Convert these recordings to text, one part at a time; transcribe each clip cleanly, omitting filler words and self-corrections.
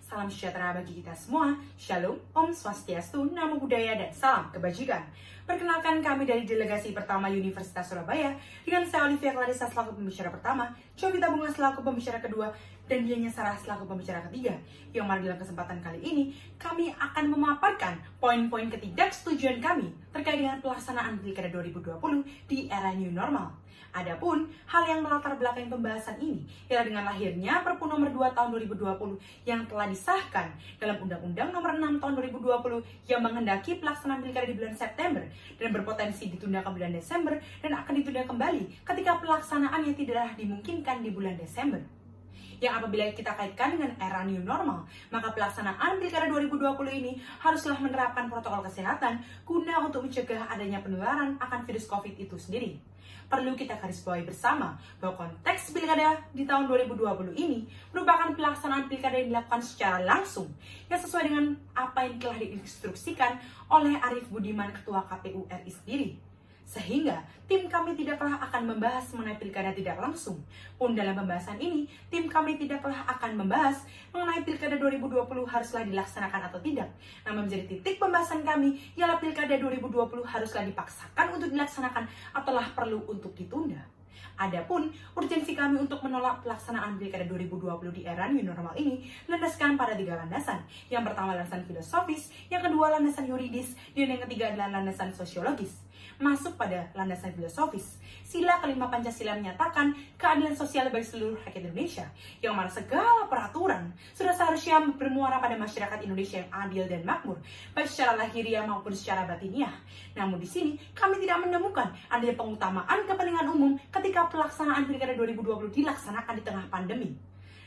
Salam sejahtera bagi kita semua. Shalom, Om Swastiastu, Namo Buddhaya, dan salam kebajikan. Perkenalkan, kami dari Delegasi Pertama Universitas Surabaya dengan saya Olivia Clarissa selaku pembicara pertama, Jovita Bunga selaku pembicara kedua, dan Dianya Sarah selaku pembicara ketiga. Yang mana dalam kesempatan kali ini, kami akan memaparkan poin-poin ketidaksetujuan kami terkait dengan pelaksanaan Pilkada 2020 di era new normal. Adapun hal yang melatar belakang pembahasan ini ialah dengan lahirnya Perpu nomor 2 tahun 2020 yang telah disahkan dalam Undang-Undang nomor 6 tahun 2020 yang menghendaki pelaksanaan pilkada di bulan September dan berpotensi ditunda ke bulan Desember dan akan ditunda kembali ketika pelaksanaannya tidaklah dimungkinkan di bulan Desember. Yang apabila kita kaitkan dengan era new normal, maka pelaksanaan Pilkada 2020 ini haruslah menerapkan protokol kesehatan guna untuk mencegah adanya penularan akan virus COVID itu sendiri. Perlu kita garisbawahi bersama bahwa konteks Pilkada di tahun 2020 ini merupakan pelaksanaan Pilkada yang dilakukan secara langsung yang sesuai dengan apa yang telah diinstruksikan oleh Arief Budiman, Ketua KPU RI sendiri. Sehingga tim kami tidaklah akan membahas mengenai pilkada tidak langsung. Pun dalam pembahasan ini, tim kami tidaklah akan membahas mengenai pilkada 2020 haruslah dilaksanakan atau tidak. Namun menjadi titik pembahasan kami ialah pilkada 2020 haruslah dipaksakan untuk dilaksanakan ataulah perlu untuk ditunda. Adapun urgensi kami untuk menolak pelaksanaan Pilkada 2020 di era new normal ini landaskan pada 3 landasan. Yang pertama landasan filosofis, yang kedua landasan yuridis, dan yang ketiga adalah landasan sosiologis. Masuk pada landasan filosofis, sila kelima Pancasila menyatakan keadilan sosial bagi seluruh rakyat Indonesia, yang mana segala peraturan sudah seharusnya bermuara pada masyarakat Indonesia yang adil dan makmur, baik secara lahiriah maupun secara batiniah. Namun di sini kami tidak menemukan adanya pengutamaan kepentingan umum ketika pelaksanaan Pilkada 2020 dilaksanakan di tengah pandemi.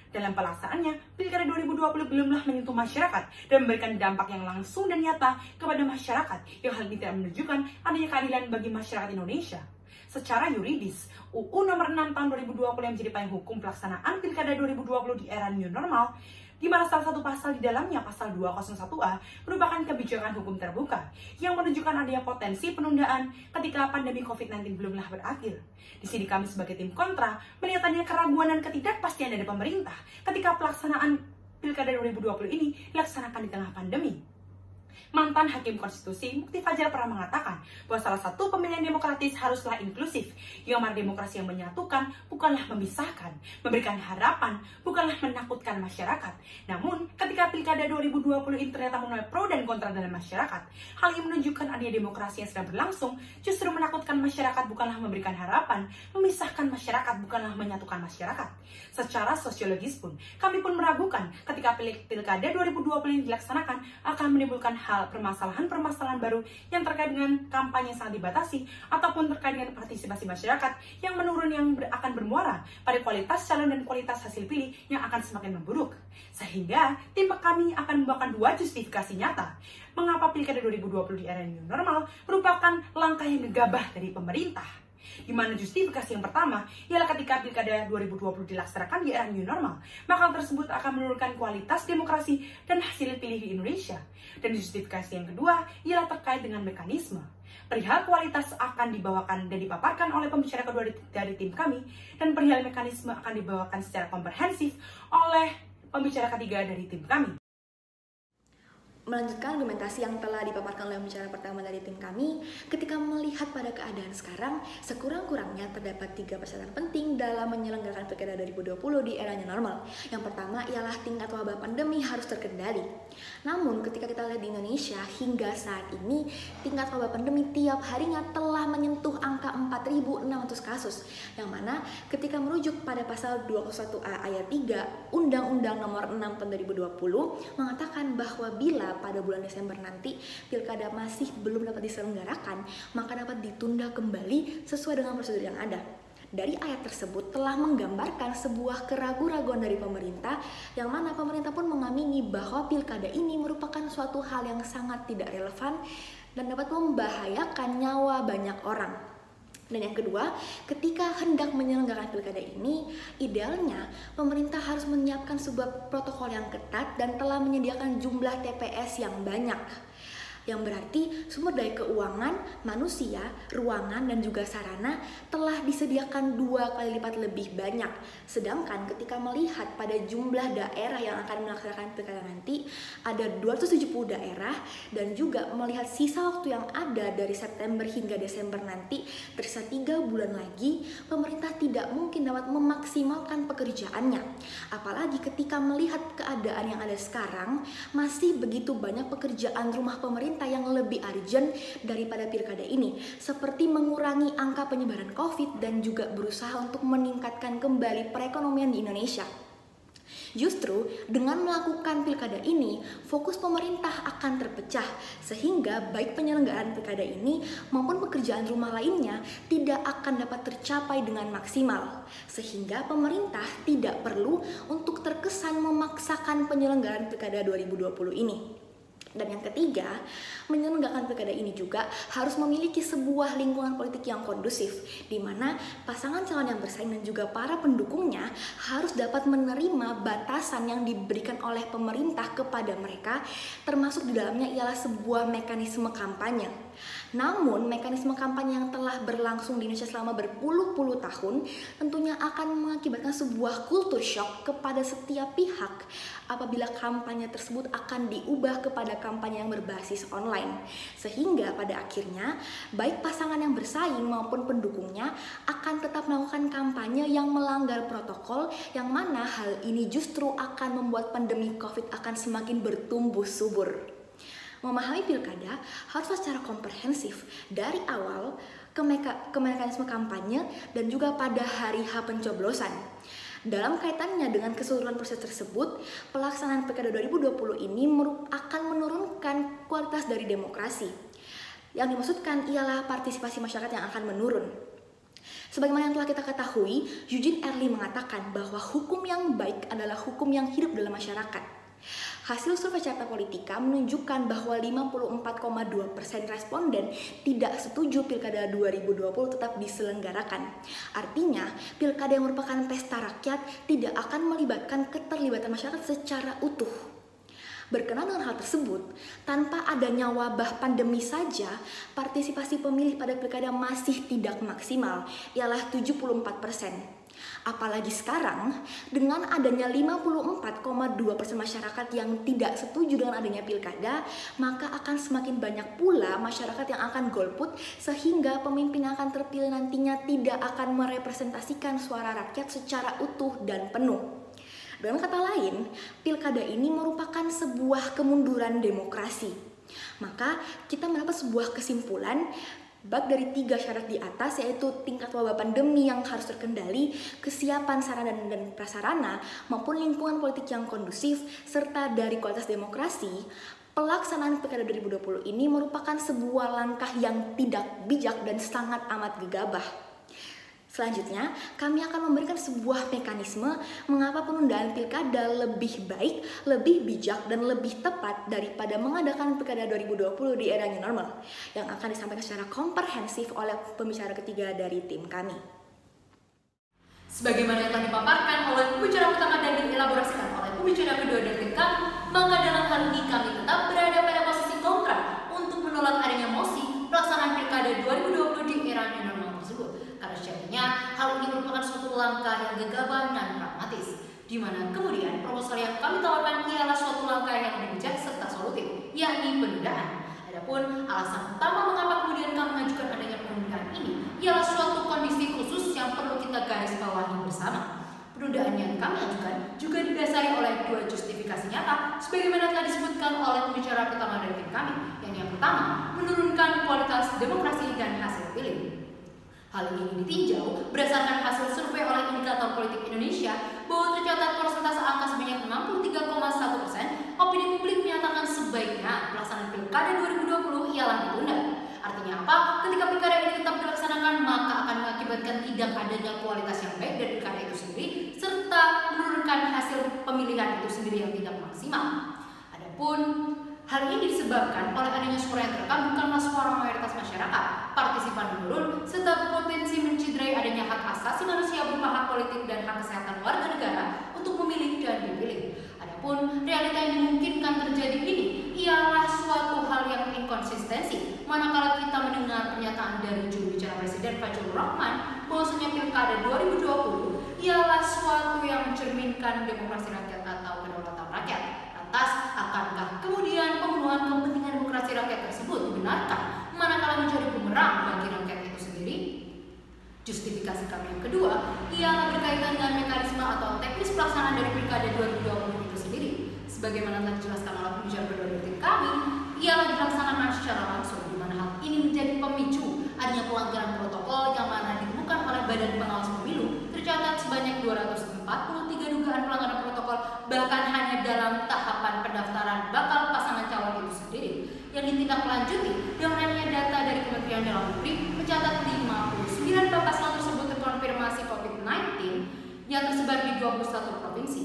Dalam pelaksanaannya, Pilkada 2020 belumlah menyentuh masyarakat dan memberikan dampak yang langsung dan nyata kepada masyarakat yang hal ini tidak menunjukkan adanya keadilan bagi masyarakat Indonesia. Secara yuridis, UU nomor 6 tahun 2020 yang menjadi payung hukum pelaksanaan Pilkada 2020 di era new normal, di mana salah satu pasal di dalamnya, pasal 201A, merupakan kebijakan hukum terbuka yang menunjukkan adanya potensi penundaan ketika pandemi COVID-19 belumlah berakhir. Di sini kami sebagai tim kontra melihat adanya keraguan dan ketidakpastian dari pemerintah ketika pelaksanaan Pilkada 2020 ini dilaksanakan di tengah pandemi. Mantan Hakim Konstitusi Mukti Fajar pernah mengatakan bahwa salah satu pemilihan demokratis haruslah inklusif, yang mana demokrasi yang menyatukan bukanlah memisahkan, memberikan harapan bukanlah menakutkan masyarakat. Namun, ketika Pilkada 2020 ini ternyata menuai pro dan kontra dalam masyarakat, hal ini menunjukkan adanya demokrasi yang sedang berlangsung justru menakutkan masyarakat bukanlah memberikan harapan, memisahkan masyarakat bukanlah menyatukan masyarakat. Secara sosiologis pun, kami pun meragukan ketika Pilkada 2020 ini dilaksanakan akan menimbulkan permasalahan-permasalahan baru yang terkait dengan kampanye yang sangat dibatasi ataupun terkait dengan partisipasi masyarakat yang menurun yang akan bermuara pada kualitas calon dan kualitas hasil pilih yang akan semakin memburuk. Sehingga tim kami akan membawakan 2 justifikasi nyata mengapa Pilkada 2020 di era new normal merupakan langkah yang gegabah dari pemerintah. Di mana justifikasi yang pertama ialah ketika Pilkada 2020 dilaksanakan di era new normal, maka tersebut akan menurunkan kualitas demokrasi dan hasil pilih di Indonesia. Dan justifikasi yang kedua ialah terkait dengan mekanisme. Perihal kualitas akan dibawakan dan dipaparkan oleh pembicara kedua dari tim kami, dan perihal mekanisme akan dibawakan secara komprehensif oleh pembicara ketiga dari tim kami. Melanjutkan argumentasi yang telah dipaparkan oleh pembicara pertama dari tim kami, ketika melihat pada keadaan sekarang, sekurang-kurangnya terdapat 3 persyaratan penting dalam menyelenggarakan Pilkada 2020 di era new normal. Yang pertama ialah tingkat wabah pandemi harus terkendali. Namun ketika kita lihat di Indonesia, hingga saat ini tingkat wabah pandemi tiap harinya telah menyentuh angka 4.600 kasus. Yang mana ketika merujuk pada pasal 201A ayat 3 Undang-Undang nomor 6 tahun 2020 mengatakan bahwa bila pada bulan Desember nanti pilkada masih belum dapat diselenggarakan, maka dapat ditunda kembali sesuai dengan prosedur yang ada. Dari ayat tersebut telah menggambarkan sebuah keraguan-raguan dari pemerintah, yang mana pemerintah pun mengamini bahwa pilkada ini merupakan suatu hal yang sangat tidak relevan dan dapat membahayakan nyawa banyak orang. Dan yang kedua, ketika hendak menyelenggarakan pilkada ini, idealnya pemerintah harus menyiapkan sebuah protokol yang ketat dan telah menyediakan jumlah TPS yang banyak. yang berarti sumber daya keuangan, manusia, ruangan, dan juga sarana telah disediakan 2 kali lipat lebih banyak. Sedangkan ketika melihat pada jumlah daerah yang akan melaksanakan pilkada nanti, ada 270 daerah, dan juga melihat sisa waktu yang ada dari September hingga Desember nanti, tersisa 3 bulan lagi, pemerintah tidak mungkin dapat memaksimalkan pekerjaannya. Apalagi ketika melihat keadaan yang ada sekarang, masih begitu banyak pekerjaan rumah pemerintah yang lebih urgent daripada pilkada ini, seperti mengurangi angka penyebaran COVID dan juga berusaha untuk meningkatkan kembali perekonomian di Indonesia. Justru dengan melakukan pilkada ini, fokus pemerintah akan terpecah sehingga baik penyelenggaraan pilkada ini maupun pekerjaan rumah lainnya tidak akan dapat tercapai dengan maksimal. Sehingga pemerintah tidak perlu untuk terkesan memaksakan penyelenggaraan pilkada 2020 ini. Dan yang ketiga, menyelenggarakan pilkada ini juga harus memiliki sebuah lingkungan politik yang kondusif, di mana pasangan calon yang bersaing dan juga para pendukungnya harus dapat menerima batasan yang diberikan oleh pemerintah kepada mereka, termasuk di dalamnya ialah sebuah mekanisme kampanye. Namun, mekanisme kampanye yang telah berlangsung di Indonesia selama berpuluh-puluh tahun tentunya akan mengakibatkan sebuah kultur shock kepada setiap pihak apabila kampanye tersebut akan diubah kepada kampanye yang berbasis online. Sehingga pada akhirnya, baik pasangan yang bersaing maupun pendukungnya akan tetap melakukan kampanye yang melanggar protokol, yang mana hal ini justru akan membuat pandemi COVID akan semakin bertumbuh subur. Memahami pilkada harus secara komprehensif dari awal ke mekanisme kampanye dan juga pada hari H pencoblosan. Dalam kaitannya dengan keseluruhan proses tersebut, pelaksanaan pilkada 2020 ini akan menurunkan kualitas dari demokrasi. Yang dimaksudkan ialah partisipasi masyarakat yang akan menurun. Sebagaimana yang telah kita ketahui, Eugene Early mengatakan bahwa hukum yang baik adalah hukum yang hidup dalam masyarakat. Hasil survei Carta Politika menunjukkan bahwa 54,2% responden tidak setuju pilkada 2020 tetap diselenggarakan. Artinya, pilkada yang merupakan pesta rakyat tidak akan melibatkan keterlibatan masyarakat secara utuh. Berkenaan dengan hal tersebut, tanpa adanya wabah pandemi saja, partisipasi pemilih pada pilkada masih tidak maksimal, ialah 74%. Apalagi sekarang, dengan adanya 54,2% masyarakat yang tidak setuju dengan adanya pilkada, maka akan semakin banyak pula masyarakat yang akan golput, sehingga pemimpin yang akan terpilih nantinya tidak akan merepresentasikan suara rakyat secara utuh dan penuh. Dengan kata lain, pilkada ini merupakan sebuah kemunduran demokrasi. Maka kita mendapat sebuah kesimpulan bak dari 3 syarat di atas, yaitu tingkat wabah pandemi yang harus terkendali, kesiapan sarana dan prasarana, maupun lingkungan politik yang kondusif, serta dari kualitas demokrasi. Pelaksanaan pilkada 2020 ini merupakan sebuah langkah yang tidak bijak dan sangat amat gegabah. Selanjutnya, kami akan memberikan sebuah mekanisme mengapa penundaan pilkada lebih baik, lebih bijak, dan lebih tepat daripada mengadakan pilkada 2020 di era new normal, yang akan disampaikan secara komprehensif oleh pembicara ketiga dari tim kami. Sebagaimana yang telah dipaparkan oleh pembicara pertama dan dielaborasikan oleh pembicara kedua dari tim kami, maka dalam hal ini kami tetap berada pada posisi kontra untuk menolak adanya mosi pelaksanaan pilkada 2020 di era new normal tersebut. Karena sejatinya hal ini merupakan suatu langkah yang gegabah dan pragmatis, di mana kemudian proposal yang kami tawarkan ialah suatu langkah yang lebih bijak serta solutif, yakni penundaan. Adapun alasan utama mengapa kemudian kami mengajukan adanya penundaan ini ialah suatu kondisi khusus yang perlu kita garis bawahi bersama. Penundaan yang kami ajukan juga didasari oleh 2 justifikasi nyata, sebagaimana telah disebutkan oleh pembicara pertama dari tim kami, yang pertama, menurunkan kualitas demokrasi dan hasil pilih. Hal ini ditinjau berdasarkan hasil survei oleh Indikator Politik Indonesia bahwa tercatat persentase angka sebanyak 63,1%, opini publik menyatakan sebaiknya pelaksanaan pilkada 2020 ialah ditunda. Artinya apa? Ketika pilkada ini tetap dilaksanakan, maka akan mengakibatkan tidak adanya kualitas yang baik dari pilkada itu sendiri, serta menurunkan hasil pemilihan itu sendiri yang tidak maksimal. Adapun hal ini disebabkan oleh adanya suara yang terekam bukanlah suara mayoritas masyarakat, partisipan menurun, serta berpotensi menciderai adanya hak asasi manusia berupa hak politik dan hak kesehatan warga negara untuk memilih dan dipilih. Adapun realita yang dimungkinkan terjadi ini ialah suatu hal yang inkonsistensi manakala kita mendengar pernyataan dari juru bicara Presiden Fajrul Rahman bahwasanya Pilkada 2020 ialah suatu yang mencerminkan demokrasi rakyat atau kedaulatan rakyat. Lantas, akankah kemudian pemenuhan kepentingan demokrasi rakyat tersebut dibenarkan manakala menjadi bumerang bagi rakyat itu sendiri? Justifikasi kami yang kedua ialah berkaitan dengan mekanisme atau teknis pelaksanaan dari Pilkada 2020 itu sendiri. Sebagaimana telah dijelaskan oleh pembicara kedua dari tim kami, ialah dilaksanakan secara langsung, di mana hal ini menjadi pemicu adanya pelanggaran protokol yang mana ditemukan oleh Badan Pengawas Pemilu. Tercatat sebanyak 243 dugaan pelanggaran protokol, bahkan hanya dalam tahapan pendaftaran bakal pasangan calon itu sendiri. Yang ditindaklanjuti dengan adanya data dari Kementerian Dalam Negeri mencatat 59 papasan tersebut terkonfirmasi COVID-19 yang tersebar di 21 provinsi.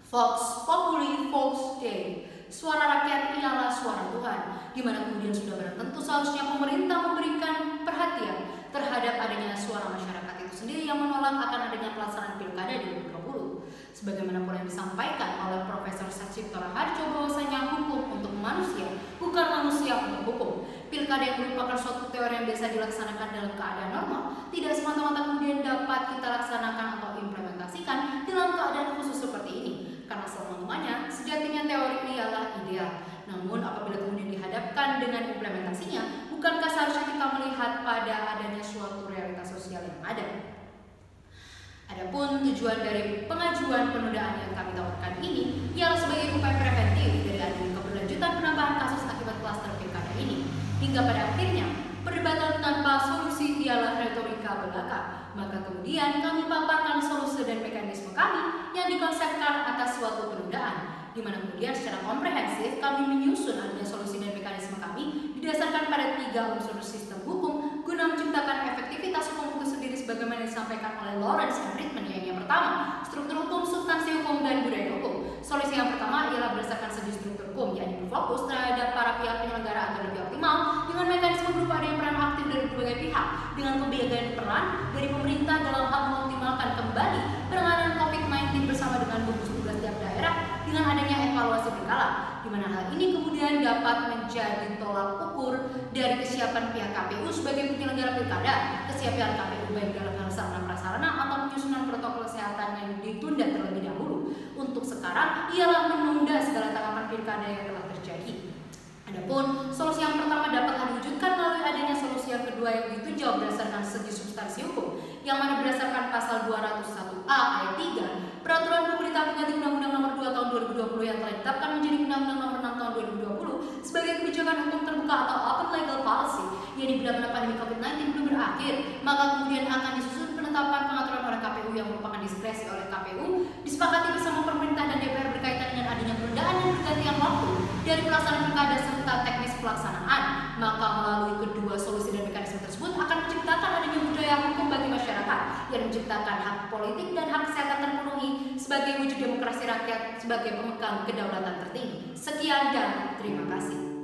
Vox Populi Vox Dei, suara rakyat ialah suara Tuhan, di mana kemudian sudah barang tentu seharusnya pemerintah memberikan perhatian terhadap adanya suara masyarakat itu sendiri yang menolak akan adanya pelaksanaan Pilkada 2020. Sebagaimana pula yang disampaikan oleh Profesor Sachipto Raharjo bahwasanya hukum untuk manusia bukan manusia untuk hukum. Pilkada yang merupakan suatu teori yang biasa dilaksanakan dalam keadaan normal tidak semata-mata kemudian dapat kita laksanakan atau implementasikan dalam keadaan khusus seperti ini. Karena selama-lamanya sejatinya teori ini adalah ideal. Namun apabila kemudian dihadapkan dengan implementasinya, bukankah seharusnya kita melihat pada adanya suatu realitas sosial yang ada? Adapun tujuan dari pengajuan penundaan yang kami tawarkan ini ialah sebagai upaya preventif dari adanya keberlanjutan penambahan kasus akibat klaster pilkada ini. Hingga pada akhirnya, perdebatan tanpa solusi ialah retorika belaka. Maka kemudian kami paparkan solusi dan mekanisme kami yang dikonsepkan atas suatu penundaan, di mana kemudian secara komprehensif kami menyusun adanya solusi dan mekanisme kami didasarkan pada 3 unsur sistem hukum guna menciptakan efektivitas hukum itu sendiri sebagaimana disampaikan oleh Lawrence and Friedman, yang pertama, struktur hukum, substansi hukum, dan budaya hukum. Solusi yang pertama ialah berdasarkan segi struktur hukum, yakni berfokus terhadap para pihak penyelenggara agar lebih optimal dengan mekanisme berupa adanya peran aktif dari berbagai pihak, dengan pembiayaan peran dari pemerintah dalam hal mengoptimalkan kembali penanganan COVID-19 bersama dengan gugus tugas tiap daerah dengan adanya evaluasi berkala, di mana hal ini kemudian dapat menjadi tolak ukur dari kesiapan pihak KPU sebagai penyelenggara pilkada, kesiapan KPU baik dalam hal sarana prasarana atau penyusunan protokol kesehatan yang ditunda terlebih dahulu. Untuk sekarang ialah menunda segala tahapan pilkada yang telah terjadi. Adapun solusi yang pertama dapat diwujudkan melalui adanya solusi yang kedua yang ditinjau berdasarkan segi substansi hukum, yang mana berdasarkan pasal 201A ayat 3 Peraturan Pemerintah pengganti Undang-Undang Nomor 2 Tahun 2020 yang telah ditetapkan menjadi Undang-Undang Nomor 6 Tahun 2020 sebagai kebijakan hukum terbuka atau open legal policy yang bila mana pandemi COVID-19 belum berakhir, maka kemudian akan disusun penetapan pengaturan oleh KPU yang merupakan diskresi oleh KPU, disepakati bersama pemerintah dan DPR berkaitan dengan adanya penundaan dan pergantian waktu dari pelaksanaan pilkada serta teknis pelaksanaan. Maka melalui kedua solusi dan mekanisme tersebut akan menciptakan adanya budaya hukum bagi masyarakat yang menciptakan hak politik dan hak kesehatan terpenuhi sebagai wujud demokrasi rakyat sebagai pemegang kedaulatan tertinggi. Sekian dan terima kasih.